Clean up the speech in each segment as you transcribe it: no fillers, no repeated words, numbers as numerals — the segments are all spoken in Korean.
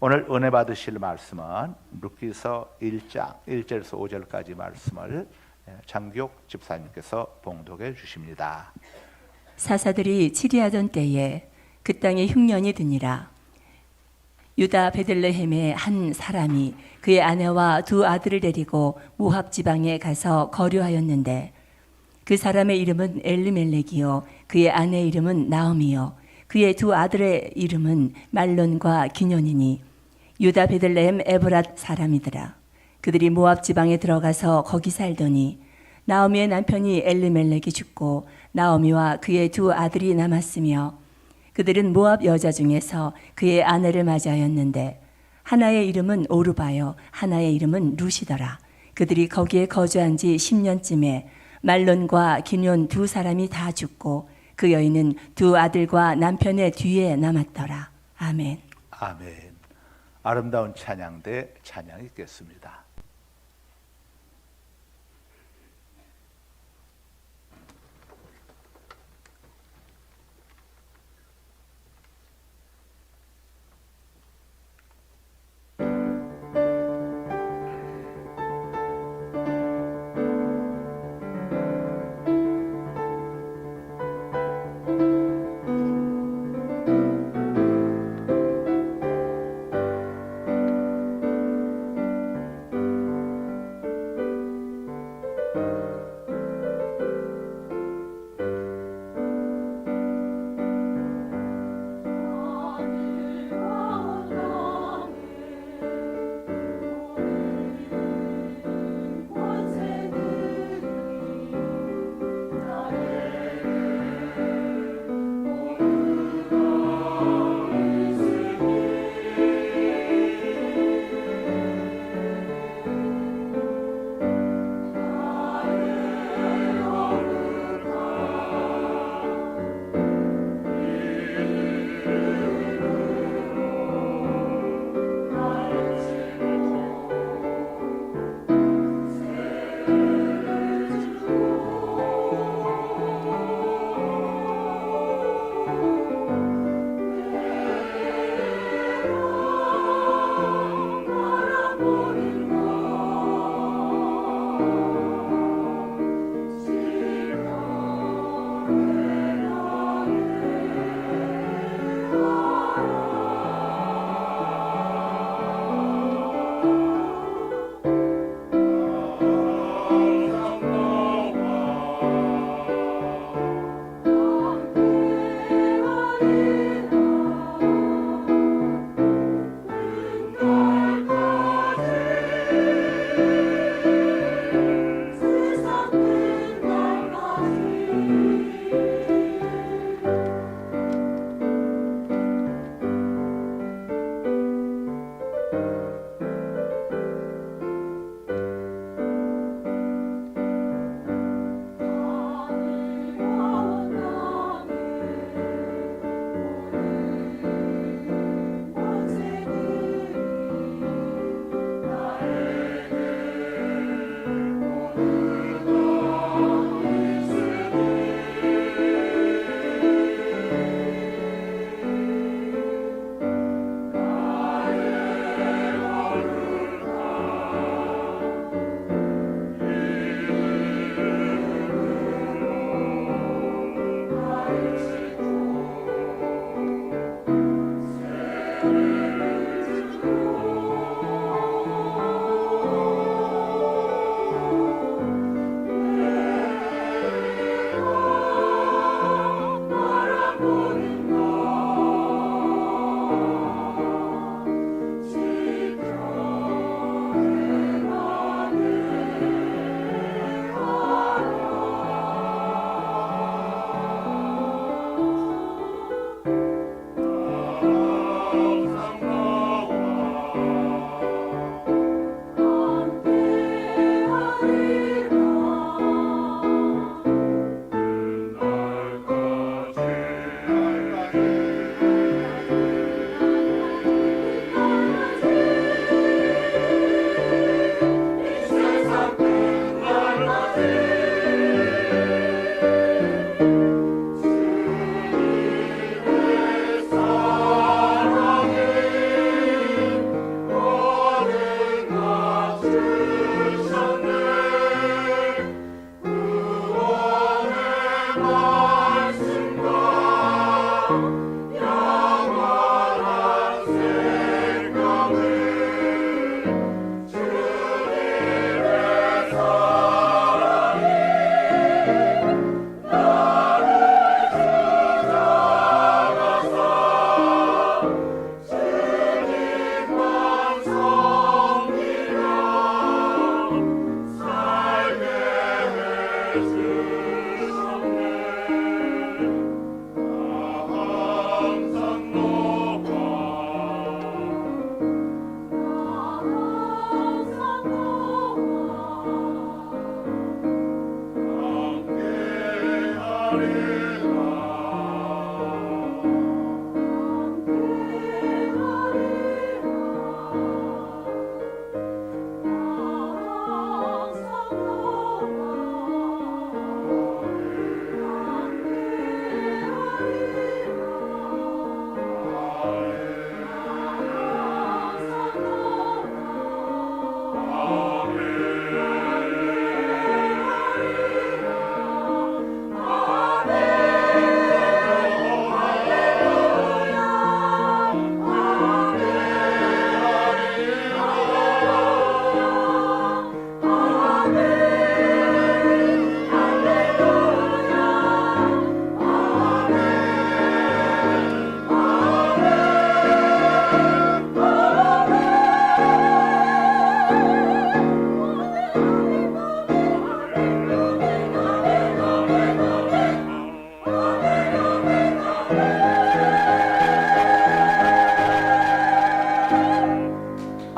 오늘 은혜 받으실 말씀은 룻기서 1장 1절에서 5절까지 말씀을 장기옥 집사님께서 봉독해 주십니다. 사사들이 치리하던 때에 그 땅에 흉년이 드니라. 유다 베들레헴의 한 사람이 그의 아내와 두 아들을 데리고 모압 지방에 가서 거류하였는데 그 사람의 이름은 엘리멜렉이요 그의 아내 이름은 나오미요 그의 두 아들의 이름은 말론과 기럇이니 유다 베들레헴 에브랏 사람이더라. 그들이 모압 지방에 들어가서 거기 살더니 나오미의 남편이 엘리멜렉이 죽고 나오미와 그의 두 아들이 남았으며 그들은 모압 여자 중에서 그의 아내를 맞이하였는데 하나의 이름은 오르바요 하나의 이름은 룻이더라. 그들이 거기에 거주한 지 10년쯤에 말론과 기럇 두 사람이 다 죽고 그 여인은 두 아들과 남편의 뒤에 남았더라. 아멘. 아멘. 아름다운 찬양대 찬양 읽겠습니다.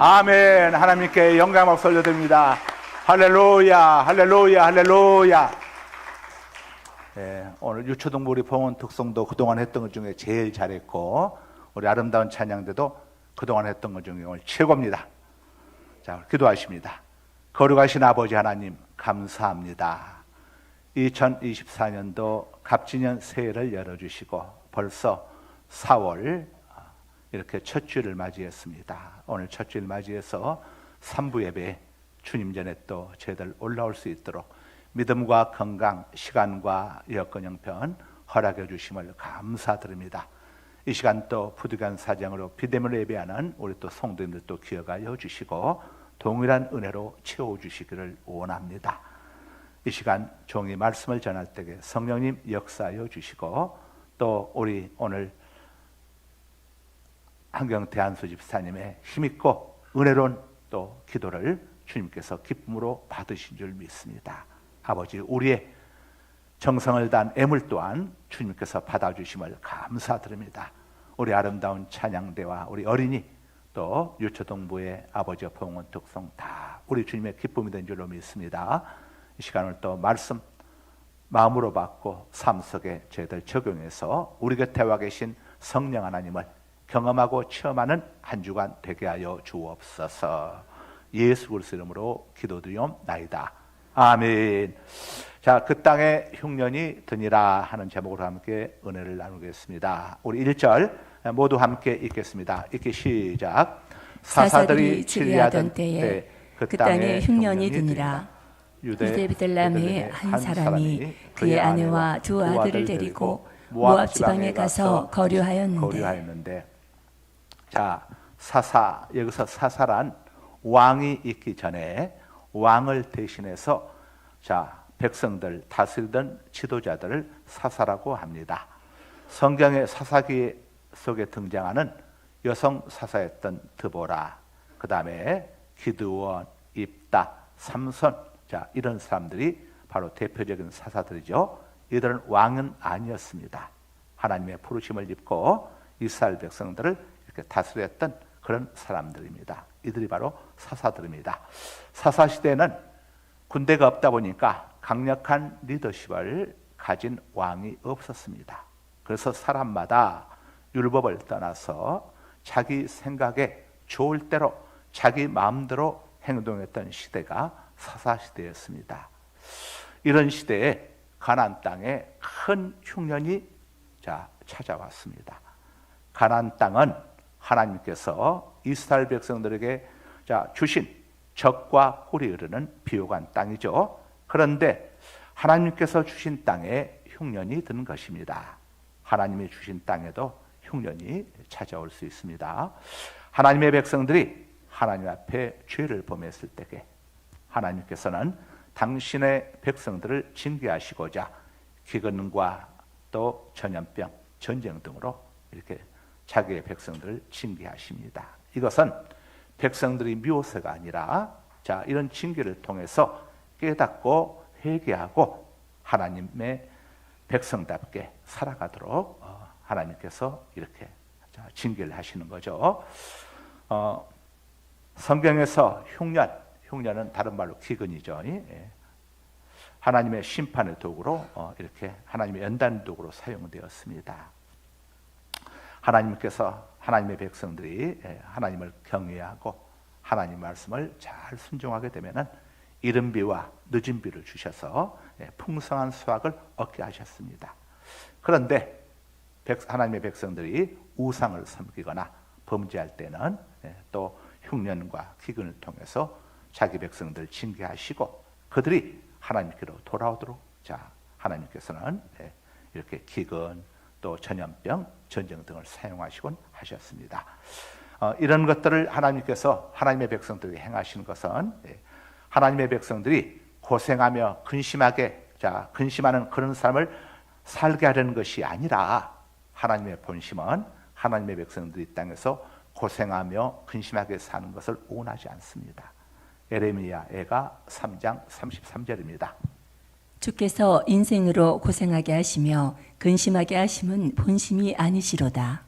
아멘. 하나님께 영광을 돌려드립니다. 할렐루야, 할렐루야, 할렐루야. 오늘 유초동 우리 봉헌 특송도 그동안 했던 것 중에 제일 잘했고, 우리 아름다운 찬양대도 그동안 했던 것 중에 오늘 최고입니다. 자, 기도하십니다. 거룩하신 아버지 하나님, 감사합니다. 2024년도 갑진년 새해를 열어주시고 벌써 4월 이렇게 첫 주를 맞이했습니다. 오늘 첫 주를 맞이해서 3부 예배 주님 전에 또 저희들 올라올 수 있도록 믿음과 건강, 시간과 여건 형편 허락해 주심을 감사드립니다. 이 시간 또 부득이한 사정으로 비대면으로 예배하는 우리 또 성도님들 또 기억하여 주시고 동일한 은혜로 채워주시기를 원합니다. 이 시간 종이 말씀을 전할 때에 성령님 역사하여 주시고 또 우리 오늘 한경태 한수 집사님의 힘있고 은혜로운 또 기도를 주님께서 기쁨으로 받으신 줄 믿습니다. 아버지, 우리의 정성을 다한 애물 또한 주님께서 받아주심을 감사드립니다. 우리 아름다운 찬양대와 우리 어린이 또 유초동부의 아버지와 봉헌 특송 다 우리 주님의 기쁨이 된 줄로 믿습니다. 이 시간을 또 말씀 마음으로 받고 삶 속에 저희들 적용해서 우리 곁에 와 계신 성령 하나님을 경험하고 체험하는 한 주간 되게 하여 주옵소서. 예수 그리스도 이름으로 기도드리옵나이다. 아멘. 자, 그 땅에 흉년이 드니라 하는 제목으로 함께 은혜를 나누겠습니다. 우리 1절 모두 함께 읽겠습니다. 읽기 시작. 사사들이 치리하던 때에 그 땅에 흉년이 드니라. 유대 베들레헴의 한 사람이 그의 아내와 두 아들을 데리고 모압 지방에 가서 거류하였는데, 자, 사사, 여기서 사사란 왕이 있기 전에 왕을 대신해서 자, 백성들 다스리던 지도자들을 사사라고 합니다. 성경의 사사기 속에 등장하는 여성 사사였던 드보라, 그 다음에 기드원, 입다, 삼손, 자, 이런 사람들이 바로 대표적인 사사들이죠. 이들은 왕은 아니었습니다. 하나님의 부르심을 입고 이스라엘 백성들을 이렇게 다스렸던 그런 사람들입니다. 이들이 바로 사사들입니다. 사사 시대에는 군대가 없다 보니까 강력한 리더십을 가진 왕이 없었습니다. 그래서 사람마다 율법을 떠나서 자기 생각에 좋을 대로 자기 마음대로 행동했던 시대가 사사 시대였습니다. 이런 시대에 가나안 땅에 큰 흉년이 찾아왔습니다. 가나안 땅은 하나님께서 이스라엘 백성들에게 주신 젖과 꿀이 흐르는 비옥한 땅이죠. 그런데 하나님께서 주신 땅에 흉년이 든 것입니다. 하나님이 주신 땅에도 흉년이 찾아올 수 있습니다. 하나님의 백성들이 하나님 앞에 죄를 범했을 때에 하나님께서는 당신의 백성들을 징계하시고자 기근과 또 전염병, 전쟁 등으로 이렇게 자기의 백성들을 징계하십니다. 이것은 백성들이 미워서가 아니라 이런 징계를 통해서 깨닫고 회개하고 하나님의 백성답게 살아가도록 하나님께서 이렇게 징계를 하시는 거죠. 성경에서 흉년은 다른 말로 기근이죠. 하나님의 심판의 도구로 이렇게 하나님의 연단 도구로 사용되었습니다. 하나님께서 하나님의 백성들이 하나님을 경외하고 하나님 말씀을 잘 순종하게 되면은 이른 비와 늦은 비를 주셔서 풍성한 수확을 얻게 하셨습니다. 그런데 하나님의 백성들이 우상을 섬기거나 범죄할 때는 또 흉년과 기근을 통해서 자기 백성들 징계하시고 그들이 하나님께로 돌아오도록 하나님께서는 이렇게 기근 또 전염병, 전쟁 등을 사용하시곤 하셨습니다. 이런 것들을 하나님께서 하나님의 백성들에게 행하시는 것은 하나님의 백성들이 고생하며 근심하는 그런 삶을 살게 하려는 것이 아니라 하나님의 본심은 하나님의 백성들이 이 땅에서 고생하며 근심하게 사는 것을 원하지 않습니다. 에레미야가 3장 33절입니다. 주께서 인생으로 고생하게 하시며 근심하게 하심은 본심이 아니시로다.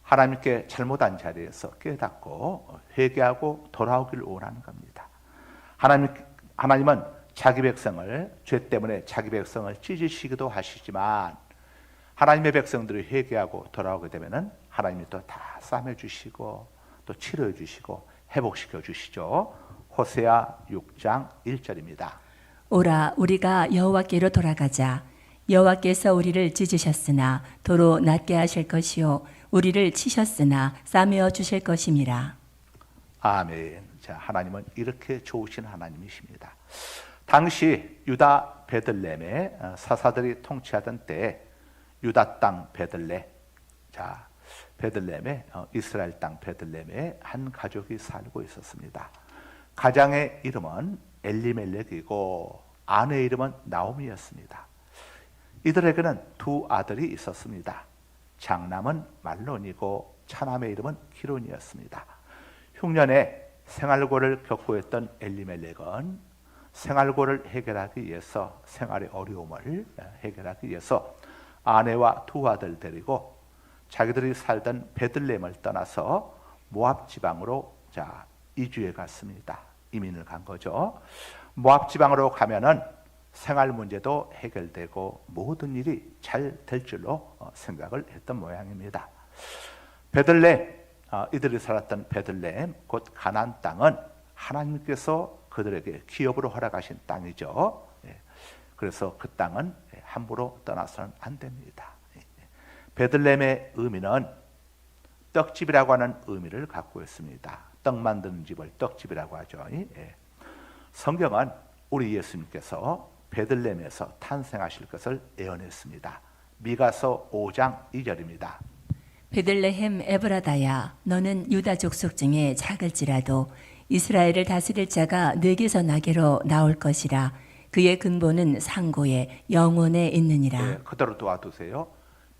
하나님께 잘못한 자리에서 깨닫고 회개하고 돌아오기를 원하는 겁니다. 하나님은 자기 백성을, 죄 때문에 자기 백성을 찢으시기도 하시지만 하나님의 백성들이 회개하고 돌아오게 되면은 하나님이 또 다 싸매 주시고 또 치료해 주시고 회복시켜 주시죠. 호세아 6장 1절입니다. 오라 우리가 여호와께로 돌아가자. 여호와께서 우리를 찢으셨으나 도로 낫게 하실 것이요 우리를 치셨으나 싸매어 주실 것임이라. 아멘. 자, 하나님은 이렇게 좋으신 하나님이십니다. 당시 유다 베들레헴에 사사들이 통치하던 때에 유다 땅 베들레, 자, 베들레헴에 이스라엘 땅 베들레헴에 한 가족이 살고 있었습니다. 가장의 이름은 엘리멜렉이고 아내의 이름은 나오미였습니다. 이들에게는 두 아들이 있었습니다. 장남은 말론이고 차남의 이름은 기론이었습니다. 흉년에 생활고를 겪고 있던 엘리멜렉은 생활고를 해결하기 위해서, 생활의 어려움을 해결하기 위해서 아내와 두 아들 데리고 자기들이 살던 베들레헴을 떠나서 모압 지방으로 이주해 갔습니다. 이민을 간 거죠. 모압 지방으로 가면은 생활 문제도 해결되고 모든 일이 잘 될 줄로 생각을 했던 모양입니다. 베들레헴, 이들이 살았던 베들레헴 곧 가나안 땅은 하나님께서 그들에게 기업으로 허락하신 땅이죠. 그래서 그 땅은 함부로 떠나서는 안 됩니다. 베들레헴의 의미는 떡집이라고 하는 의미를 갖고 있습니다. 떡 만드는 집을 떡집이라고 하죠. 성경은 우리 예수님께서 베들레헴에서 탄생하실 것을 예언했습니다. 미가서 5장 2절입니다. 베들레헴 에브라다야 너는 유다 족속 중에 작을지라도 이스라엘을 다스릴 자가 네게서 나게로 나올 것이라. 그의 근본은 상고에 영원에 있느니라. 그대로 도와두세요.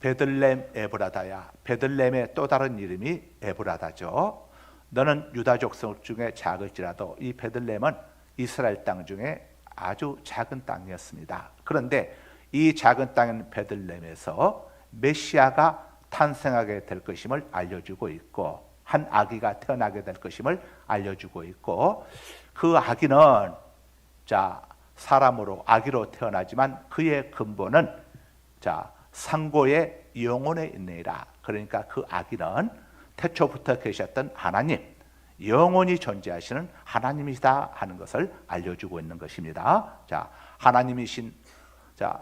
베들레헴 에브라다야. 베들레헴의 또 다른 이름이 에브라다죠. 너는 유다 족속 중에 작을지라도, 이 베들레헴은 이스라엘 땅 중에 아주 작은 땅이었습니다. 그런데 이 작은 땅인 베들레헴에서 메시아가 탄생하게 될 것임을 알려주고 있고, 한 아기가 태어나게 될 것임을 알려주고 있고, 그 아기는 사람으로 아기로 태어나지만 그의 근본은 상고의 영혼에 있느니라. 그러니까 그 아기는 태초부터 계셨던 하나님, 영원히 존재하시는 하나님이다 하는 것을 알려주고 있는 것입니다. 하나님이신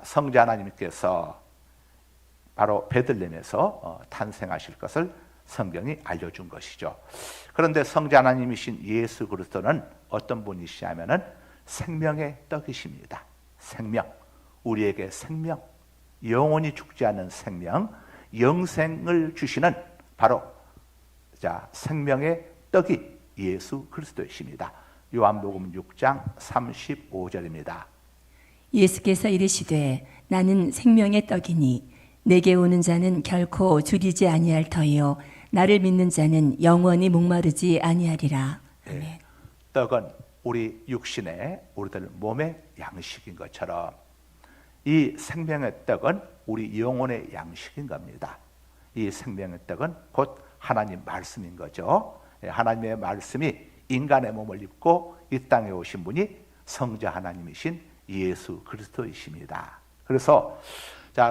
성자 하나님께서 바로 베들레헴에서 탄생하실 것을 성경이 알려준 것이죠. 그런데 성자 하나님이신 예수 그리스도는 어떤 분이시냐면은 생명의 떡이십니다. 생명, 우리에게 생명, 영원히 죽지 않는 생명, 영생을 주시는 바로 생명의 떡이 예수 그리스도이십니다. 요한복음 6장 35절입니다. 예수께서 이르시되 나는 생명의 떡이니 내게 오는 자는 결코 줄이지 아니할 터이요 나를 믿는 자는 영원히 목마르지 아니하리라. 아멘. 떡은 우리 육신의, 우리들 몸의 양식인 것처럼 이 생명의 떡은 우리 영혼의 양식인 겁니다. 이 생명의 떡은 곧 하나님 말씀인 거죠. 하나님의 말씀이 인간의 몸을 입고 이 땅에 오신 분이 성자 하나님이신 예수 그리스도이십니다. 그래서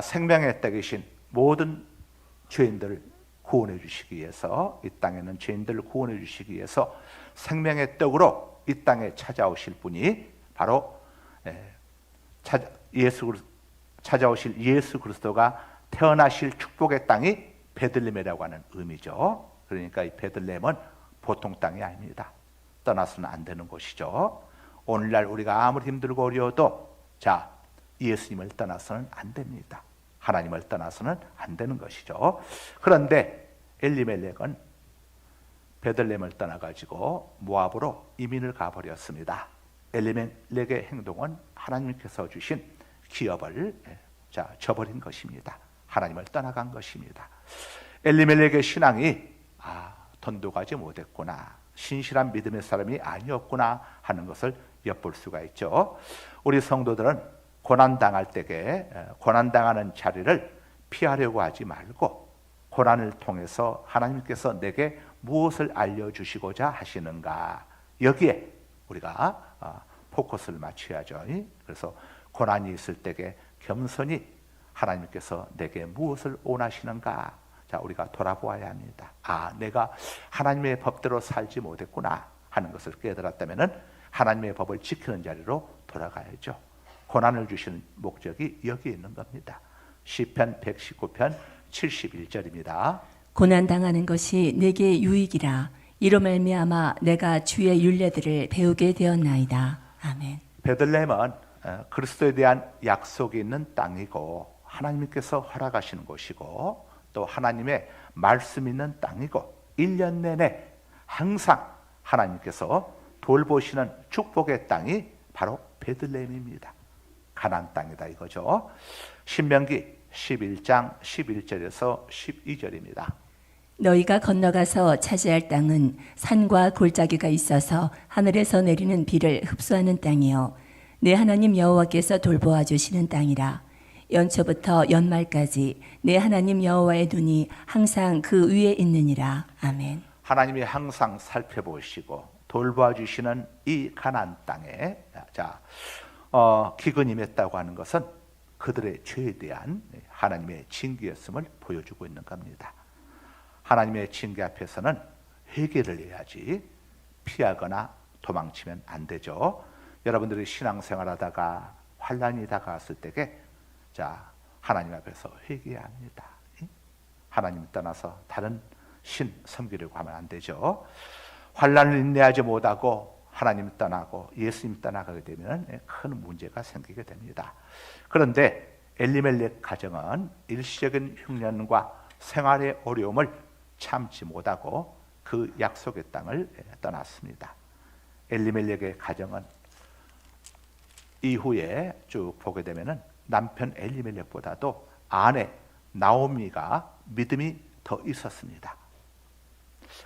생명의 떡이신 모든 죄인들을 구원해 주시기 위해서, 이 땅에 있는 죄인들을 구원해 주시기 위해서 생명의 떡으로 이 땅에 찾아오실 분이 바로 찾아오실 예수 그리스도가 태어나실 축복의 땅이 베들레헴이라고 하는 의미죠. 그러니까 이 베들레헴은 보통 땅이 아닙니다. 떠나서는 안 되는 곳이죠. 오늘날 우리가 아무리 힘들고 어려워도 예수님을 떠나서는 안 됩니다. 하나님을 떠나서는 안 되는 것이죠. 그런데 엘리멜렉은 베들레헴을 떠나가지고 모압으로 이민을 가버렸습니다. 엘리멜렉의 행동은 하나님께서 주신 기업을 저버린 것입니다. 하나님을 떠나간 것입니다. 엘리멜렉의 신앙이 돈도 가지 못했구나, 신실한 믿음의 사람이 아니었구나 하는 것을 엿볼 수가 있죠. 우리 성도들은 고난당할 때에 고난당하는 자리를 피하려고 하지 말고 고난을 통해서 하나님께서 내게 무엇을 알려주시고자 하시는가, 여기에 우리가 포커스를 맞춰야죠. 그래서 고난이 있을 때에 겸손히 하나님께서 내게 무엇을 원하시는가, 자, 우리가 돌아보아야 합니다. 내가 하나님의 법대로 살지 못했구나 하는 것을 깨달았다면 하나님의 법을 지키는 자리로 돌아가야죠. 고난을 주시는 목적이 여기에 있는 겁니다. 시편 119편 71절입니다. 고난 당하는 것이 내게 유익이라. 이로 말미암아 내가 주의 율례들을 배우게 되었나이다. 아멘. 베들레헴은 그리스도에 대한 약속이 있는 땅이고 하나님께서 허락하시는 곳이고 또 하나님의 말씀 있는 땅이고 1년 내내 항상 하나님께서 돌보시는 축복의 땅이 바로 베들레헴입니다. 가나안 땅이다 이거죠. 신명기 11장 11절에서 12절입니다. 너희가 건너가서 차지할 땅은 산과 골짜기가 있어서 하늘에서 내리는 비를 흡수하는 땅이요 내 하나님 여호와께서 돌보아 주시는 땅이라. 연초부터 연말까지 내 하나님 여호와의 눈이 항상 그 위에 있느니라. 아멘. 하나님이 항상 살펴보시고 돌보아 주시는 이 가나안 땅에 기근이 맺다고 하는 것은 그들의 죄에 대한 하나님의 징계였음을 보여주고 있는 겁니다. 하나님의 징계 앞에서는 회개를 해야지 피하거나 도망치면 안 되죠. 여러분들이 신앙생활하다가 환난이 다가왔을 때에 하나님 앞에서 회개해야 합니다. 하나님 떠나서 다른 신 섬기려고 하면 안 되죠. 환난을 인내하지 못하고 하나님 떠나고 예수님 떠나가게 되면 큰 문제가 생기게 됩니다. 그런데 엘리멜렉 가정은 일시적인 흉년과 생활의 어려움을 참지 못하고 그 약속의 땅을 떠났습니다. 엘리멜렉의 가정은 이후에 쭉 보게 되면 남편 엘리멜렉보다도 아내 나오미가 믿음이 더 있었습니다.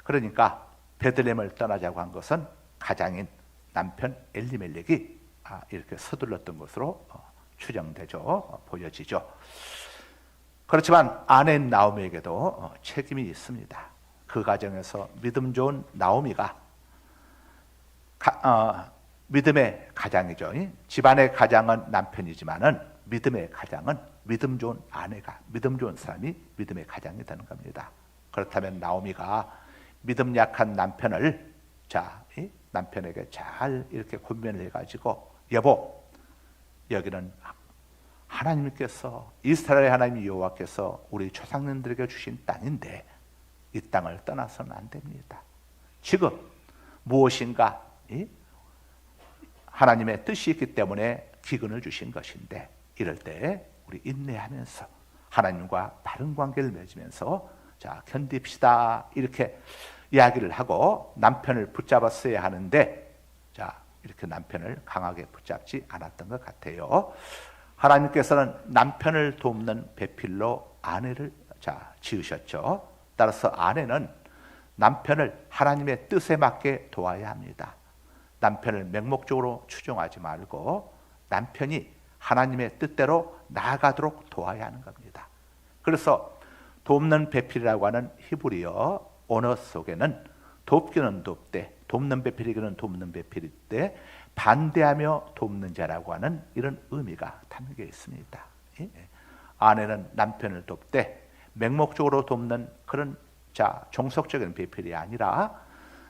그러니까 베들레헴을 떠나자고 한 것은 가장인 남편 엘리멜렉이 이렇게 서둘렀던 것으로 추정되죠. 보여지죠. 그렇지만 아내 나오미에게도 책임이 있습니다. 그 가정에서 믿음 좋은 나오미가 믿음의 가장이죠. 집안의 가장은 남편이지만은 믿음의 가장은 믿음 좋은 아내가, 믿음 좋은 사람이 믿음의 가장이 되는 겁니다. 그렇다면 나오미가 믿음 약한 남편을 남편에게 잘 이렇게 권면을 해가지고, 여보, 여기는 하나님께서, 이스라엘 하나님 여호와께서 우리 조상님들에게 주신 땅인데 이 땅을 떠나서는 안 됩니다. 지금 무엇인가 하나님의 뜻이 있기 때문에 기근을 주신 것인데, 이럴 때 우리 인내하면서 하나님과 바른 관계를 맺으면서 견딥시다 이렇게 이야기를 하고 남편을 붙잡았어야 하는데 이렇게 남편을 강하게 붙잡지 않았던 것 같아요. 하나님께서는 남편을 돕는 배필로 아내를 지으셨죠. 따라서 아내는 남편을 하나님의 뜻에 맞게 도와야 합니다. 남편을 맹목적으로 추종하지 말고 남편이 하나님의 뜻대로 나아가도록 도와야 하는 겁니다. 그래서 돕는 배필이라고 하는 히브리어 언어 속에는 돕기는 돕되, 돕는 배필이기는 돕는 배필인데 반대하며 돕는 자라고 하는 이런 의미가 담겨 있습니다. 아내는 남편을 돕되 맹목적으로 돕는 그런 종속적인 배필이 아니라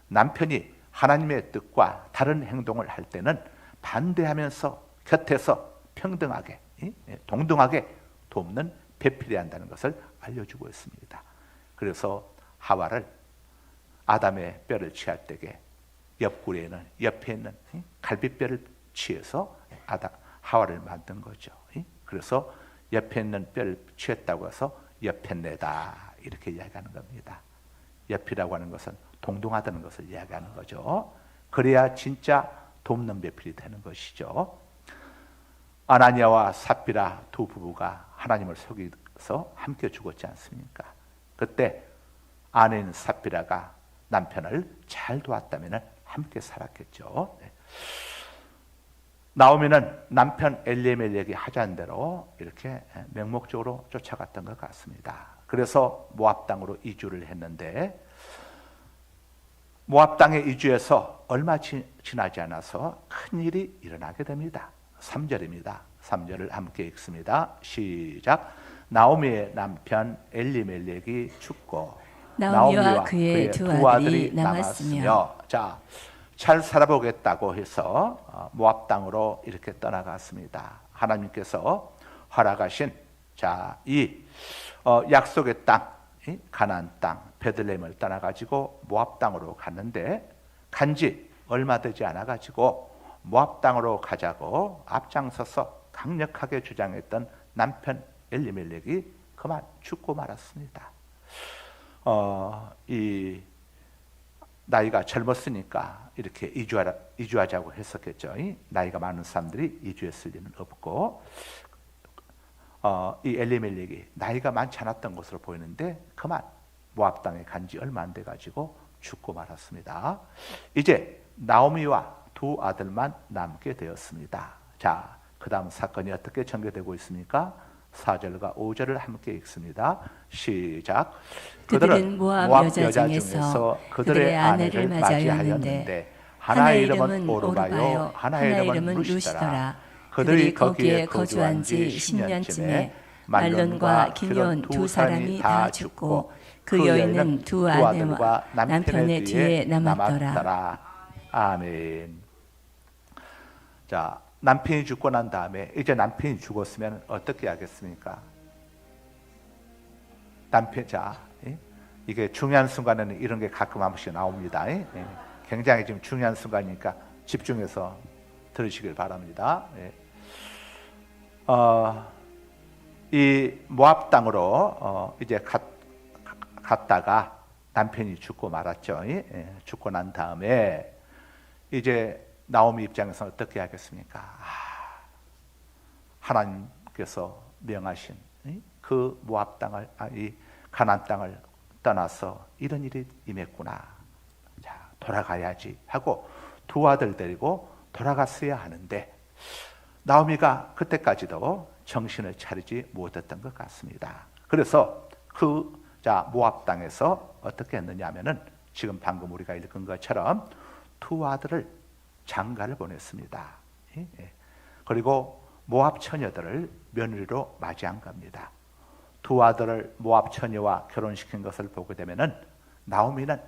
남편이 하나님의 뜻과 다른 행동을 할 때는 반대하면서 곁에서 평등하게 동등하게 돕는 배필해야 한다는 것을 알려주고 있습니다. 그래서 하와를 아담의 뼈를 취할 때에 옆에 있는 갈비뼈를 취해서 하와를 만든 거죠. 그래서 옆에 있는 뼈를 취했다고 해서 옆에내다 이렇게 이야기하는 겁니다. 옆이라고 하는 것은 동등하다는 것을 이야기하는 거죠. 그래야 진짜 돕는 배필이 되는 것이죠. 아나니아와 삽비라 두 부부가 하나님을 속여서 함께 죽었지 않습니까? 그때 아내인 삽비라가 남편을 잘 도왔다면 함께 살았겠죠. 나오미는 남편 엘리멜렉이 하자는 대로 이렇게 맹목적으로 쫓아갔던 것 같습니다. 그래서 모압 땅으로 이주를 했는데 모압 땅에 이주해서 얼마 지나지 않아서 큰 일이 일어나게 됩니다. 3절입니다. 3절을 함께 읽습니다. 시작. 나오미의 남편 엘리멜렉이 죽고 나오미와 그의 두 아들이 남았으며. 자, 잘 살아보겠다고 해서 모압 땅으로 이렇게 떠나갔습니다. 하나님께서 허락하신 이 약속의 땅, 가나안 땅 베들레헴을 떠나가지고 모압 땅으로 갔는데 간지 얼마 되지 않아가지고 모압 땅으로 가자고 앞장서서 강력하게 주장했던 남편 엘리멜렉이 그만 죽고 말았습니다. 이 나이가 젊었으니까 이렇게 이주하자고 했었겠죠. 나이가 많은 사람들이 이주했을 리는 없고 이 엘리멜렉이 나이가 많지 않았던 것으로 보이는데 그만 모압 땅에 간지 얼마 안 돼 가지고 죽고 말았습니다. 이제 나오미와 두 아들만 남게 되었습니다. 자, 그 다음 사건이 어떻게 전개되고 있습니까? 4절과 5절을 함께 읽습니다. 시작. 그들은 모압 여자 중에서 그들의 아내를 맞이하였는데 하나의 이름은 오르바요 하나의 이름은 루시더라. 그들이 거기에 거주한 지 10년쯤에 말론과 기럧 두 사람이 다 죽고 그 여인은 두 아내와 남편의 뒤에 남았더라. 아멘. 자, 남편이 죽고 난 다음에 이제 남편이 죽었으면 어떻게 하겠습니까? 이게 중요한 순간에는 이런 게 가끔 한 번씩 나옵니다. 굉장히 지금 중요한 순간이니까 집중해서 들으시길 바랍니다. 이 모압 땅으로 이제 갔다가 남편이 죽고 말았죠. 죽고 난 다음에 이제 나오미 입장에서는 어떻게 하겠습니까? 하나님께서 명하신 그 모압 땅을 이 가나안 땅을 떠나서 이런 일이 임했구나. 자, 돌아가야지 하고 두 아들 데리고 돌아갔어야 하는데 나오미가 그때까지도 정신을 차리지 못했던 것 같습니다. 그래서 모압 땅에서 어떻게 했느냐 하면은 지금 방금 우리가 읽은 것처럼 두 아들을 장가를 보냈습니다. 그리고 모압 처녀들을 며느리로 맞이한 겁니다. 두 아들을 모압 처녀와 결혼시킨 것을 보게 되면은 나오미는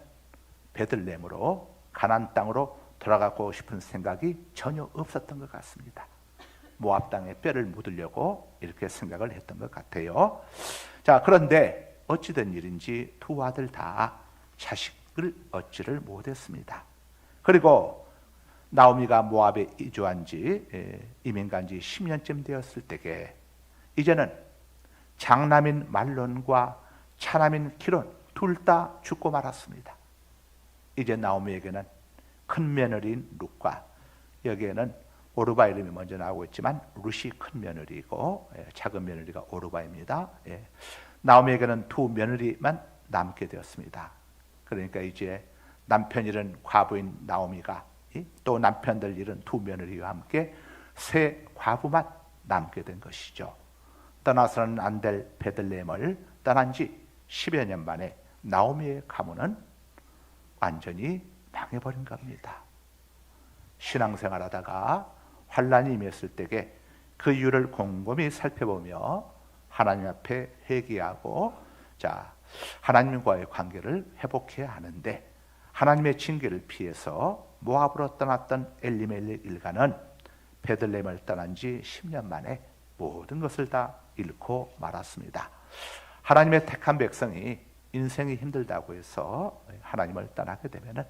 베들레헴으로 가나안 땅으로 돌아가고 싶은 생각이 전혀 없었던 것 같습니다. 모압 땅에 뼈를 묻으려고 이렇게 생각을 했던 것 같아요. 자, 그런데 어찌된 일인지 두 아들 다 자식을 얻지를 못했습니다. 그리고 나오미가 모압에 이주한 지 이민 간 지 10년쯤 되었을 때에 이제는 장남인 말론과 차남인 기럧 둘 다 죽고 말았습니다. 이제 나오미에게는 큰 며느리인 룻과 여기에는 오르바 이름이 먼저 나오고 있지만 룻이 큰 며느리고 작은 며느리가 오르바입니다. 나오미에게는 두 며느리만 남게 되었습니다. 그러니까 이제 남편 잃은 과부인 나오미가 또 남편들 잃은 두 며느리와 함께 세 과부만 남게 된 것이죠. 떠나서는 안 될 베들레헴을 떠난 지 10여 년 만에 나오미의 가문은 완전히 망해버린 겁니다. 신앙생활하다가 환란이 임했을 때에 그 이유를 곰곰이 살펴보며 하나님 앞에 회개하고 하나님과의 관계를 회복해야 하는데 하나님의 징계를 피해서 모압으로 떠났던 엘리멜렉 일가는 베들레헴을 떠난 지 10년 만에 모든 것을 다 잃고 말았습니다. 하나님의 택한 백성이 인생이 힘들다고 해서 하나님을 떠나게 되면은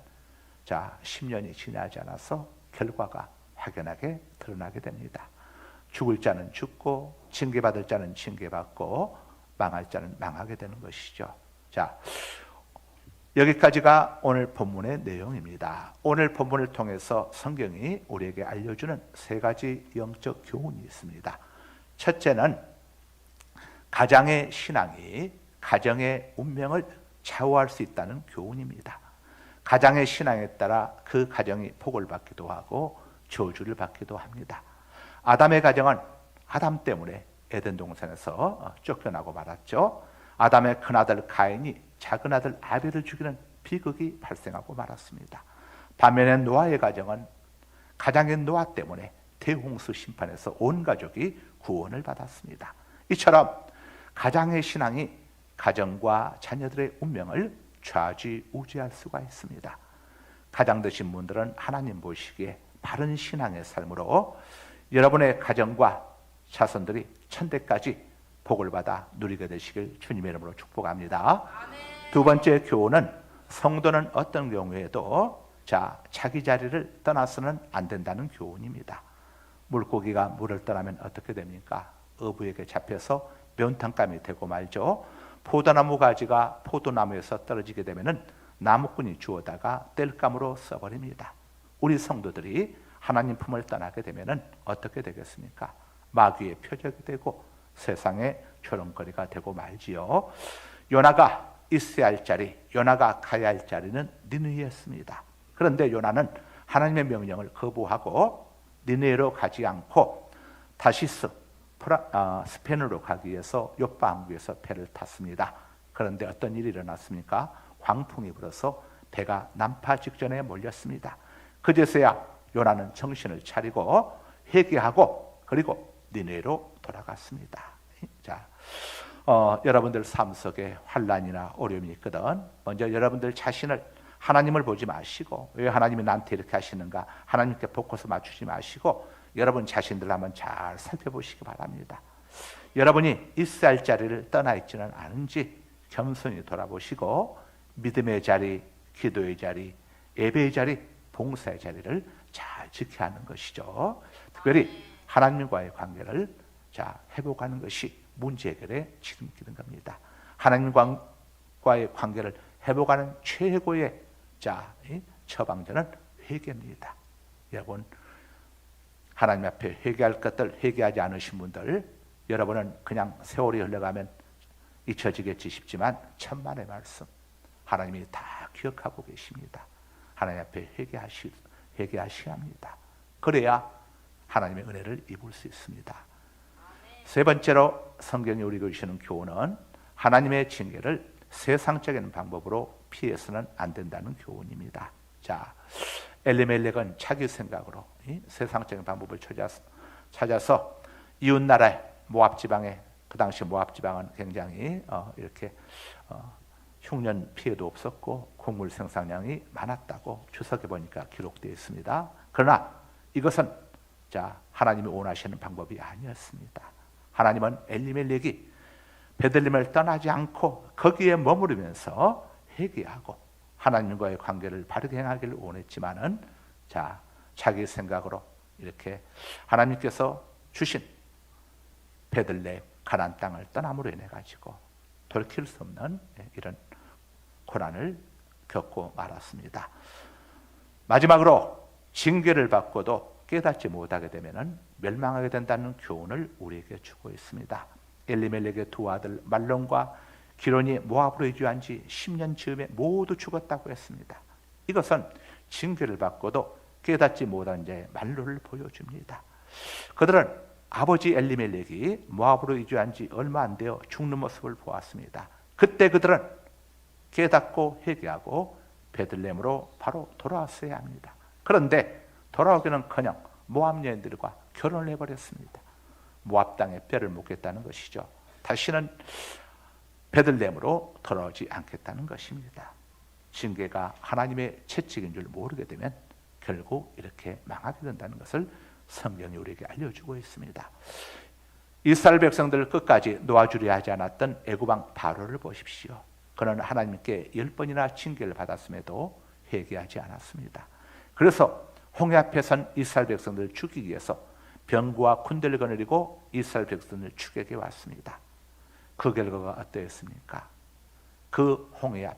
10년이 지나지 않아서 결과가 확연하게 드러나게 됩니다. 죽을 자는 죽고 징계받을 자는 징계받고 망할 자는 망하게 되는 것이죠. 여기까지가 오늘 본문의 내용입니다. 오늘 본문을 통해서 성경이 우리에게 알려주는 세 가지 영적 교훈이 있습니다. 첫째는 가장의 신앙이 가정의 운명을 좌우할 수 있다는 교훈입니다. 가장의 신앙에 따라 그 가정이 복을 받기도 하고 저주를 받기도 합니다. 아담의 가정은 아담 때문에 에덴 동산에서 쫓겨나고 말았죠. 아담의 큰아들 가인이 작은 아들 아벨을 죽이는 비극이 발생하고 말았습니다. 반면에 노아의 가정은 가장인 노아 때문에 대홍수 심판에서 온 가족이 구원을 받았습니다. 이처럼 가장의 신앙이 가정과 자녀들의 운명을 좌지우지할 수가 있습니다. 가장 되신 분들은 하나님 보시기에 바른 신앙의 삶으로 여러분의 가정과 자손들이 천대까지 복을 받아 누리게 되시길 주님의 이름으로 축복합니다. 두 번째 교훈은 성도는 어떤 경우에도 자기 자리를 떠나서는 안 된다는 교훈입니다. 물고기가 물을 떠나면 어떻게 됩니까? 어부에게 잡혀서 면탕감이 되고 말죠. 포도나무 가지가 포도나무에서 떨어지게 되면 나무꾼이 주워다가 땔감으로 써버립니다. 우리 성도들이 하나님 품을 떠나게 되면 어떻게 되겠습니까? 마귀의 표적이 되고 세상의 조롱거리가 되고 말지요. 요나가 있어야 할 자리, 요나가 가야 할 자리는 니느웨였습니다. 그런데 요나는 하나님의 명령을 거부하고 니느웨로 가지 않고 다시스 스페인으로 가기 위해서 요파 항구에서 배를 탔습니다. 그런데 어떤 일이 일어났습니까? 광풍이 불어서 배가 난파 직전에 몰렸습니다. 그제서야 요나는 정신을 차리고 회개하고 그리고 니느웨로 돌아갔습니다. 자, 여러분들 삶 속에 환난이나 어려움이 있거든. 먼저 여러분들 자신을 하나님을 보지 마시고 왜 하나님이 나한테 이렇게 하시는가 하나님께 포커스 맞추지 마시고 여러분 자신들 한번 잘 살펴보시기 바랍니다. 여러분이 있어야 할 자리를 떠나 있지는 않은지 겸손히 돌아보시고 믿음의 자리, 기도의 자리, 예배의 자리, 봉사의 자리를 잘 지켜야 하는 것이죠. 특별히 하나님과의 관계를 회복하는 것이 문제 해결의 지름길인 겁니다. 하나님과의 관계를 회복하는 최고의 처방전은 회개입니다. 여러분 하나님 앞에 회개할 것들 회개하지 않으신 분들 여러분은 그냥 세월이 흘러가면 잊혀지겠지 싶지만 천만의 말씀 하나님이 다 기억하고 계십니다. 하나님 앞에 회개하셔야 합니다. 그래야 하나님의 은혜를 입을 수 있습니다. 세 번째로 성경이 우리에게 주시는 교훈은 하나님의 징계를 세상적인 방법으로 피해서는 안 된다는 교훈입니다. 자, 엘리멜렉은 자기 생각으로 세상적인 방법을 찾아서 이웃 나라의 모압 지방에 그 당시 모압 지방은 굉장히 이렇게 흉년 피해도 없었고 곡물 생산량이 많았다고 주석에 보니까 기록되어 있습니다. 그러나 이것은 하나님이 원하시는 방법이 아니었습니다. 하나님은 엘리멜렉이 베들레헴을 떠나지 않고 거기에 머무르면서 회개하고 하나님과의 관계를 바르게 행하기를 원했지만은 자기 생각으로 이렇게 하나님께서 주신 베들레헴 가나안 땅을 떠남으로 인해 가지고 돌이킬 수 없는 이런 고난을 겪고 말았습니다. 마지막으로 징계를 받고도 깨닫지 못하게 되면 멸망하게 된다는 교훈을 우리에게 주고 있습니다. 엘리멜렉의 두 아들 말론과 기론이 모압으로 이주한 지 10년 즈음에 모두 죽었다고 했습니다. 이것은 징계를 받고도 깨닫지 못한 자의 말로를 보여줍니다. 그들은 아버지 엘리멜렉이 모압으로 이주한 지 얼마 안 되어 죽는 모습을 보았습니다. 그때 그들은 깨닫고 회개하고 베들레헴으로 바로 돌아왔어야 합니다. 그런데 돌아오기는커녕 모압 여인들과 결혼을 해버렸습니다. 모압 땅에 뼈를 묻겠다는 것이죠. 다시는 베들레헴으로 돌아오지 않겠다는 것입니다. 징계가 하나님의 채찍인 줄 모르게 되면 결국 이렇게 망하게 된다는 것을 성경이 우리에게 알려주고 있습니다. 이스라엘 백성들을 끝까지 놓아주려 하지 않았던 애굽왕 바로를 보십시오. 그는 하나님께 10번이나 징계를 받았음에도 회개하지 않았습니다. 그래서 홍해 앞에 선 이스라엘 백성들을 죽이기 위해서 병거와 군대를 거느리고 이스라엘 백성들을 추격해 왔습니다. 그 결과가 어떠했습니까? 그 홍해 앞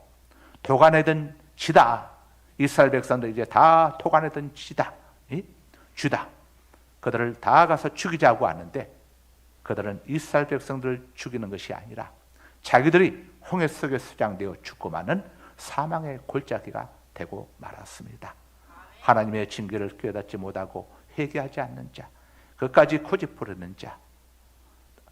도가내던 지다. 이스라엘 백성들 이제 다 도가내던 지다. 주다. 그들을 다 가서 죽이자고 하는데 그들은 이스라엘 백성들을 죽이는 것이 아니라 자기들이 홍해 속에 수장되어 죽고 마는 사망의 골짜기가 되고 말았습니다. 하나님의 징계를 깨닫지 못하고 회개하지 않는 자, 끝까지 고집부리는 자,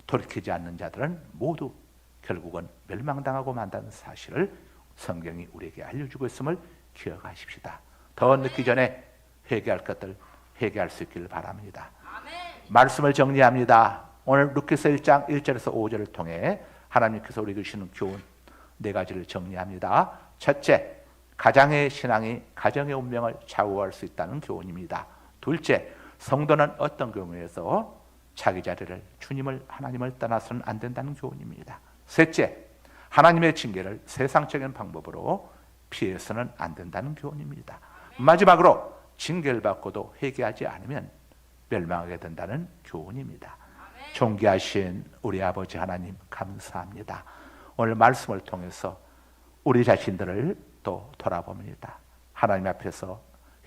돌이키지 않는 자들은 모두 결국은 멸망당하고 만다는 사실을 성경이 우리에게 알려주고 있음을 기억하십시다. 더 늦기 전에 회개할 것들 회개할 수 있기를 바랍니다. 말씀을 정리합니다. 오늘 루카서 1장 1절에서 5절을 통해 하나님께서 우리에게 주시는 교훈 4가지를 정리합니다. 첫째, 가장의 신앙이 가정의 운명을 좌우할 수 있다는 교훈입니다. 둘째, 성도는 어떤 경우에서 자기 자리를 주님을 하나님을 떠나서는 안 된다는 교훈입니다. 셋째, 하나님의 징계를 세상적인 방법으로 피해서는 안 된다는 교훈입니다. 마지막으로 징계를 받고도 회개하지 않으면 멸망하게 된다는 교훈입니다. 존귀하신 우리 아버지 하나님 감사합니다. 오늘 말씀을 통해서 우리 자신들을 또 돌아봅니다. 하나님 앞에서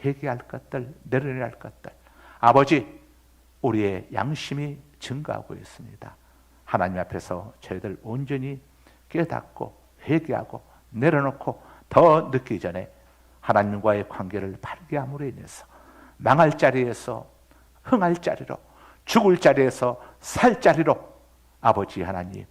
회개할 것들, 내려야 할 것들, 아버지 우리의 양심이 증가하고 있습니다. 하나님 앞에서 저희들 온전히 깨닫고 회개하고 내려놓고 더 늦기 전에 하나님과의 관계를 바르게 함으로 인해서 망할 자리에서 흥할 자리로, 죽을 자리에서 살 자리로 아버지 하나님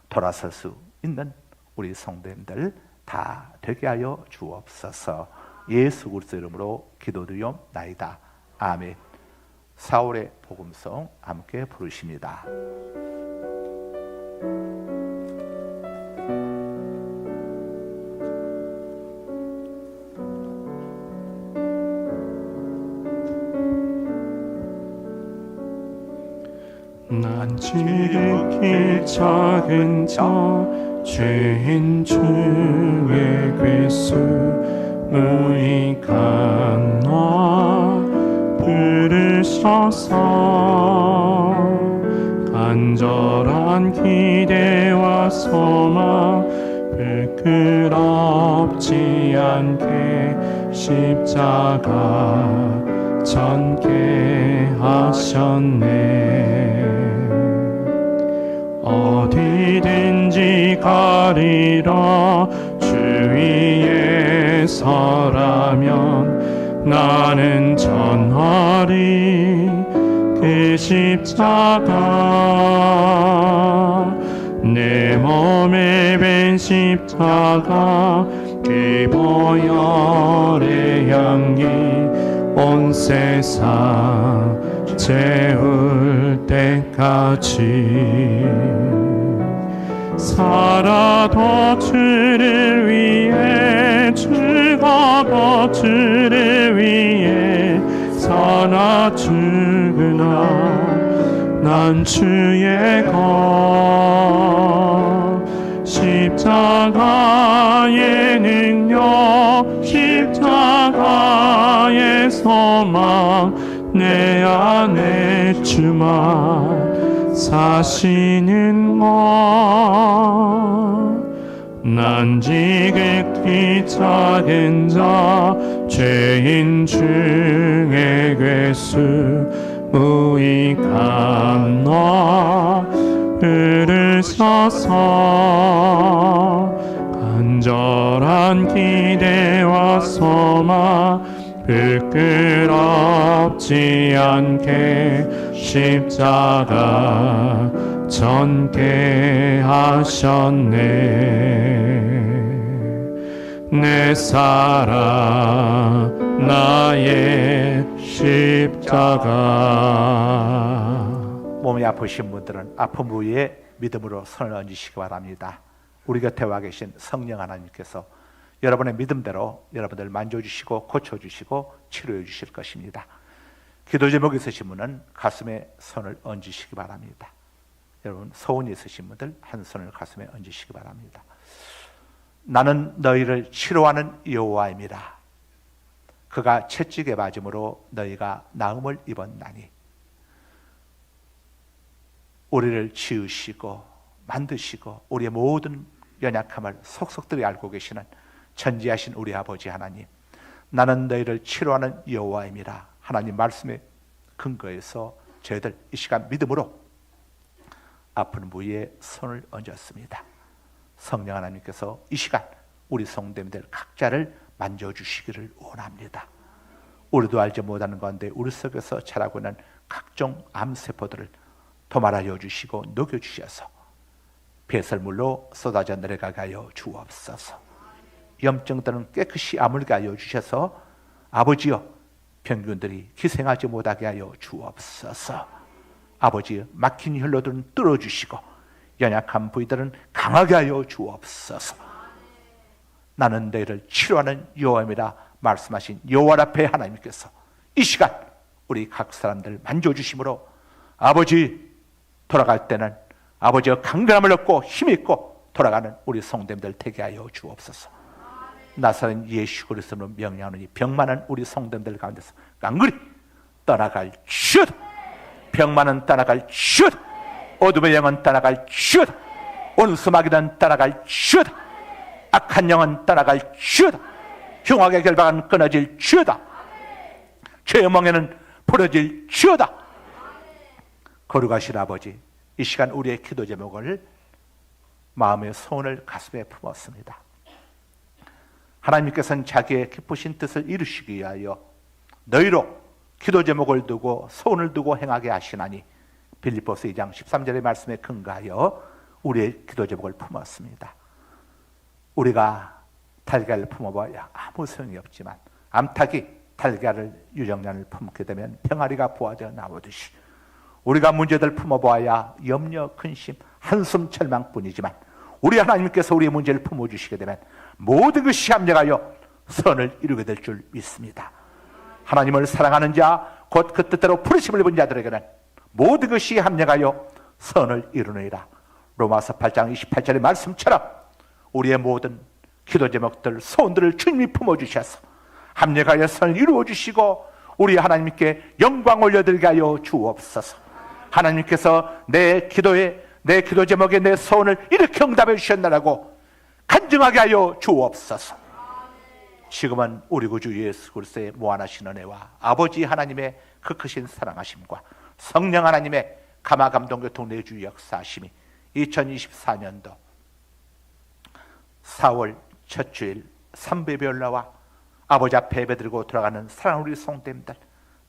돌아설 수 있는 우리 성도님들 다 되게 하여 주옵소서. 예수 그리스도 이름으로 기도드리옵나이다. 아멘. 사울의 복음성 함께 부르십니다. 난 지극히 작은 자 죄인 중에 괴수 무익한 나 부르셔서 간절한 기대와 소망 부끄럽지 않게 십자가 전개 하셨네. 어디든지 가리라 주위에 서라면 나는 전하리 그 십자가. 내 몸에 밴 십자가 그 보혈의 향기 온 세상 채울 때까지 살아도 주를 위해 죽어도 주를 위해 사나 죽으나 난 주의 것. 십자가의 능력 십자가의 소망 내 안에 주만 사시는 것. 난 지극히 작은 자 죄인 중에 괴수 무익한 나 부르셔서 간절한 기대와 소망 부끄럽지 않게 십자가 전개 하셨네. 내 사랑 나의 십자가. 몸이 아프신 분들은 아픈 부위에 믿음으로 손을 얹으시기 바랍니다. 우리 곁에 와 계신 성령 하나님께서 여러분의 믿음대로 여러분들 만져주시고 고쳐주시고 치료해 주실 것입니다. 기도 제목이 있으신 분은 가슴에 손을 얹으시기 바랍니다. 여러분 소원이 있으신 분들 한 손을 가슴에 얹으시기 바랍니다. 나는 너희를 치료하는 여호와입니다. 그가 채찍에 맞음으로 너희가 나음을 입었나니. 우리를 지으시고 만드시고 우리의 모든 연약함을 속속들이 알고 계시는 전지하신 우리 아버지 하나님, 나는 너희를 치료하는 여호와임이라. 하나님 말씀의 근거에서 저희들 이 시간 믿음으로 아픈 부위에 손을 얹었습니다. 성령 하나님께서 이 시간 우리 성도님들 각자를 만져주시기를 원합니다. 우리도 알지 못하는 가운데 우리 속에서 자라고 있는 각종 암세포들을 도말하여 주시고 녹여주셔서 배설물로 쏟아져 내려가게 하여 주옵소서. 염증들은 깨끗이 아물게 하여 주셔서 아버지여 병균들이 기생하지 못하게 하여 주옵소서. 아버지 막힌 혈로들은 뚫어주시고 연약한 부위들은 강하게 하여 주옵소서. 나는 너희를 치료하는 여호와입니다 말씀하신 여호와 앞에 하나님께서 이 시간 우리 각 사람들 만져주심으로 아버지 돌아갈 때는 아버지의 강건함을 얻고 힘있고 돌아가는 우리 성도님들 되게 하여 주옵소서. 나사렛 예수 그리스도로 명령하는 이 병 많은 우리 성도님들 가운데서 깡그리 떠나갈 주다. 병 많은 떠나갈 주다. 어둠의 영은 떠나갈 주다. 온수마귀는 떠나갈 주다. 악한 영은 떠나갈 주다. 흉악의 결박은 끊어질 주다. 죄의 멍에는 풀어질 주다. 거룩하신 아버지, 이 시간 우리의 기도 제목을 마음의 소원을 가슴에 품었습니다. 하나님께서는 자기의 기쁘신 뜻을 이루시기 위하여 너희로 기도 제목을 두고 소원을 두고 행하게 하시나니 빌립보서 2장 13절의 말씀에 근거하여 우리의 기도 제목을 품었습니다. 우리가 달걀을 품어봐야 아무 소용이 없지만 암탉이 달걀을 유정란을 품게 되면 병아리가 부화되어 나오듯이 우리가 문제들 품어봐야 염려, 근심, 한숨, 절망뿐이지만 우리 하나님께서 우리의 문제를 품어주시게 되면 모든 것이 합력하여 선을 이루게 될 줄 믿습니다. 하나님을 사랑하는 자, 곧 그 뜻대로 부르심을 입은 자들에게는 모든 것이 합력하여 선을 이루느니라. 로마서 8장 28절의 말씀처럼 우리의 모든 기도 제목들, 소원들을 주님이 품어주셔서 합력하여 선을 이루어주시고 우리 하나님께 영광 올려드리게 하여 주옵소서. 하나님께서 내 기도에, 내 기도 제목에 내 소원을 이렇게 응답해 주셨나라고 간증하게 하여 주옵소서. 지금은 우리 구주 예수 그리스도의 무한하신 은혜와 아버지 하나님의 그 크신 사랑하심과 성령 하나님의 감화 감동 교통 내주 역사하심이 2024년도 4월 첫 주일 삼배배 올라와 아버지 앞에 예배드리고 돌아가는 사랑하는 우리 성도님들,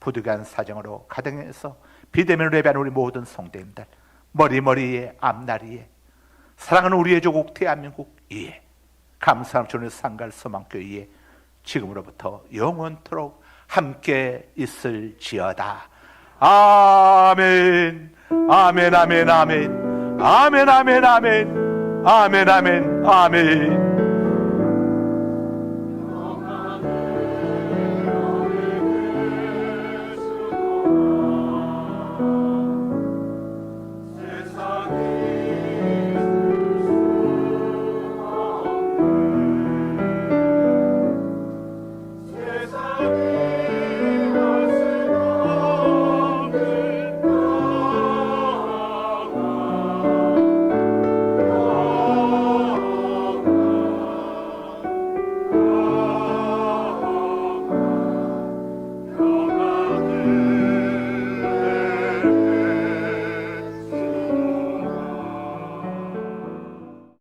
부득이한 사정으로 가정에서 비대면으로 예배하는 우리 모든 성도님들, 머리머리에 앞날이에 사랑하는 우리의 조국 대한민국 이에 감사함 주는 상갈 소망교회에 지금으로부터 영원토록 함께 있을지어다. 아멘. 아멘. 아멘. 아멘. 아멘. 아멘. 아멘. 아멘. 아멘. 아멘. 세상에